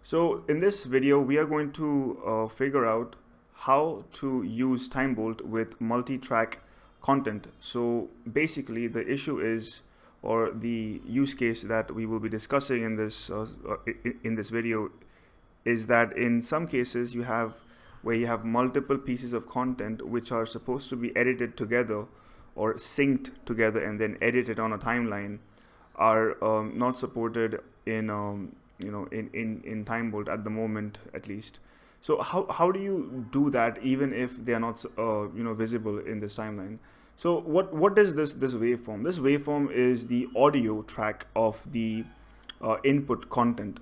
So in this video, we are going to figure out how to use TimeBolt with multi-track content. So basically the issue is, or the use case that we will be discussing in this video is that in some cases where you have multiple pieces of content which are supposed to be edited together or synced together and then edited on a timeline are not supported in in TimeBolt at the moment, at least. So how do you do that even if they are not visible in this timeline? So what is this waveform? This waveform is the audio track of the input content.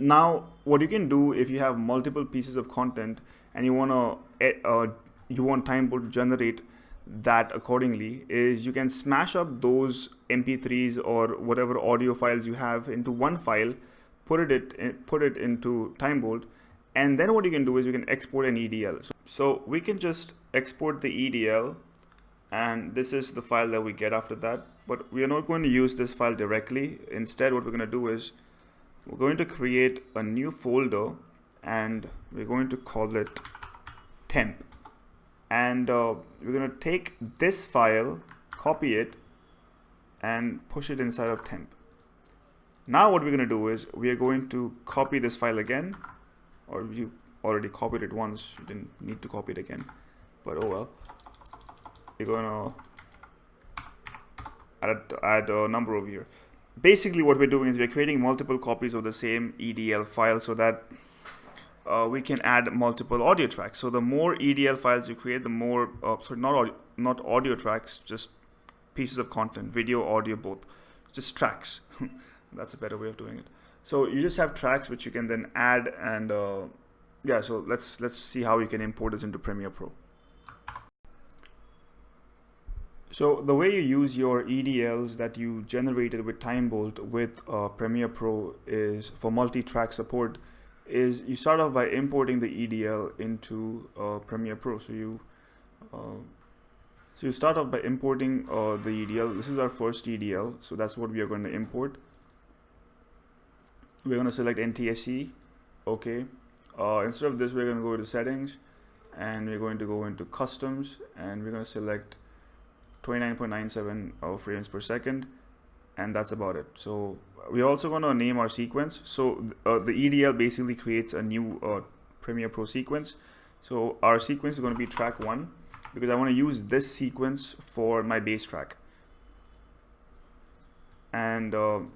Now what you can do if you have multiple pieces of content and you want TimeBolt to generate that accordingly, is you can smash up those MP3s or whatever audio files you have into one file, put it into TimeBolt, and then what you can do is you can export an EDL. So we can just export the EDL, and this is the file that we get after that, but we are not going to use this file directly. Instead, what we're going to do is we're going to create a new folder and we're going to call it temp. And we're going to take this file, copy it, and push it inside of temp. Now what we're going to do is we are going to copy this file again, or you already copied it once, you didn't need to copy it again, but oh well. We're going to add a number over here. Basically what we're doing is we're creating multiple copies of the same EDL file so that we can add multiple audio tracks. So the more EDL files you create, the more not audio tracks, just pieces of content, video, audio, both, just tracks. That's a better way of doing it. So you just have tracks which you can then add, and yeah. So let's see how you can import this into Premiere Pro. So the way you use your EDLs that you generated with TimeBolt with Premiere Pro is for multi-track support. Is you start off by importing the EDL into Premiere Pro. So you start off by importing the EDL. This is our first EDL, so that's what we are going to import. We're going to select NTSC. Okay. Instead of this, we're going to go to settings, and we're going to go into customs, and we're going to select 29.97 frames per second, and that's about it. So we're also going to name our sequence. So the EDL basically creates a new Premiere Pro sequence. So our sequence is going to be track 1 because I want to use this sequence for my base track. And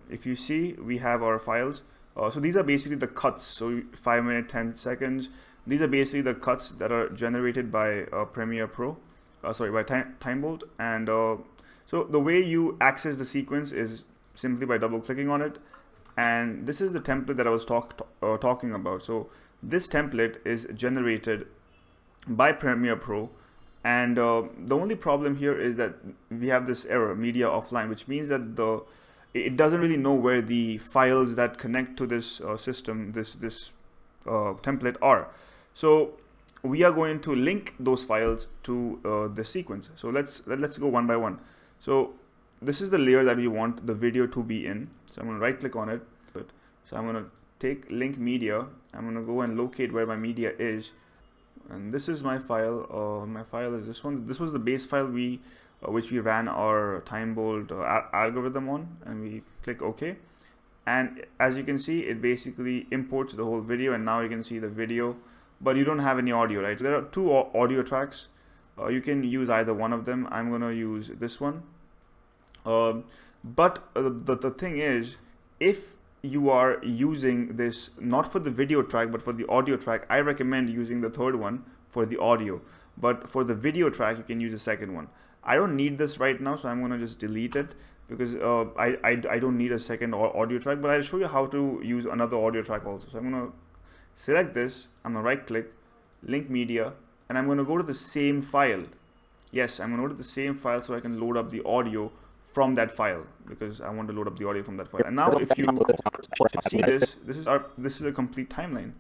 if you see, we have our files. So these are basically the cuts. So 5 minutes, 10 seconds. These are basically the cuts that are generated by Premiere Pro. By TimeBolt. And so the way you access the sequence is simply by double clicking on it, and this is the template that I was talking about. So this template is generated by Premiere Pro, and the only problem here is that we have this error, media offline, which means that it doesn't really know where the files that connect to this system, this template are. So we are going to link those files to the sequence. So let's go one by one. So this is the layer that we want the video to be in. So I'm going to right click on it. So I'm going to take link media. I'm going to go and locate where my media is. And this is my file. My file is this one. This was the base file which we ran our TimeBolt algorithm on, and we click OK. And as you can see, it basically imports the whole video, and now you can see the video, but you don't have any audio, right? So there are 2 audio tracks. You can use either one of them. I'm going to use this one. But the thing is, if you are using this not for the video track but for the audio track, I recommend using the third one for the audio. But for the video track, you can use the second one. I don't need this right now, so I'm going to just delete it because I don't need a second audio track, but I'll show you how to use another audio track also. So I'm going to select this, I'm going to right click, link media, and I'm going to go to the same file. Yes, I'm going to go to the same file so I can load up the audio from that file, because I want to load up the audio from that file. And now if you see this is a complete timeline.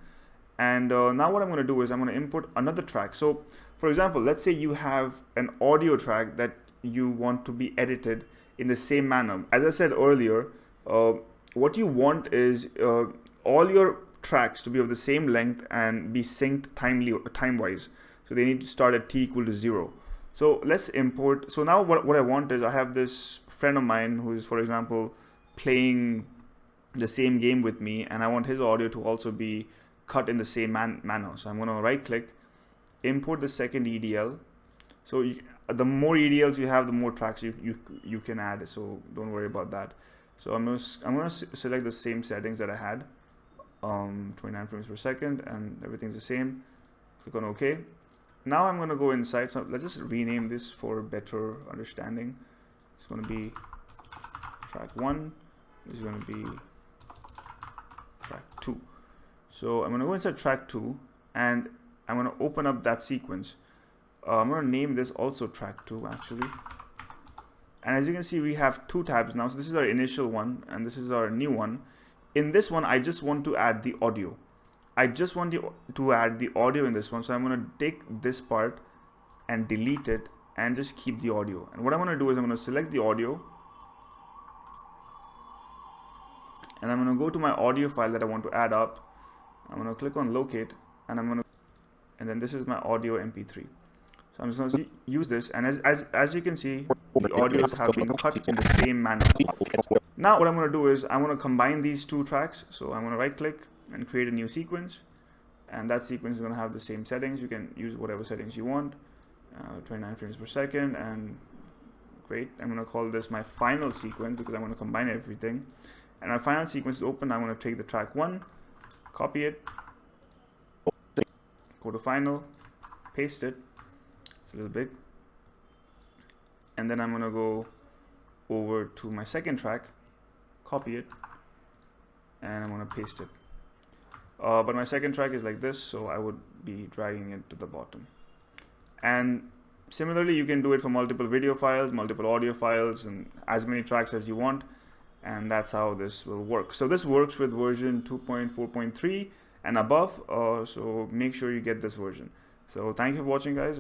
And now what I'm going to do is I'm going to import another track. So for example, let's say you have an audio track that you want to be edited in the same manner. As I said earlier, what you want is all your tracks to be of the same length and be synced time-wise. So they need to start at t equal to 0. So let's import. So now what I want is, I have this friend of mine who is, for example, playing the same game with me, and I want his audio to also be cut in the same manner. So I'm going to right click, import the second EDL. So the more EDLs you have, the more tracks you can add, so don't worry about that. So I'm going to select the same settings that I had, 29 frames per second, and everything's the same. Click on OK. Now I'm going to go inside. So let's just rename this for better understanding. It's going to be track 1. This is going to be track 2. So I'm going to go inside track 2, and I'm going to open up that sequence. I'm going to name this also track 2 actually. And as you can see, we have 2 tabs now. So this is our initial one, and this is our new one. In this one, I just want to add the audio. I just want to add the audio in this one. So I'm going to take this part and delete it and just keep the audio. And what I'm going to do is I'm going to select the audio, and I'm going to go to my audio file that I want to add up. I'm going to click on locate, and then this is my audio MP3. So I'm just going to use this, and as you can see, the audios have been cut in the same manner. Now what I'm going to do is I'm going to combine these 2 tracks. So I'm going to right click and create a new sequence, and that sequence is going to have the same settings. You can use whatever settings you want, 29 frames per second, and great. I'm going to call this my final sequence because I'm going to combine everything. And my final sequence is open. I'm going to take the track 1, copy it, go to final, paste it. It's a little big. And then I'm going to go over to my second track, copy it, and I'm going to paste it. But my second track is like this, so I would be dragging it to the bottom. And similarly, you can do it for multiple video files, multiple audio files, and as many tracks as you want. And that's how this will work. So this works with version 2.4.3 and above, so make sure you get this version. So thank you for watching, guys.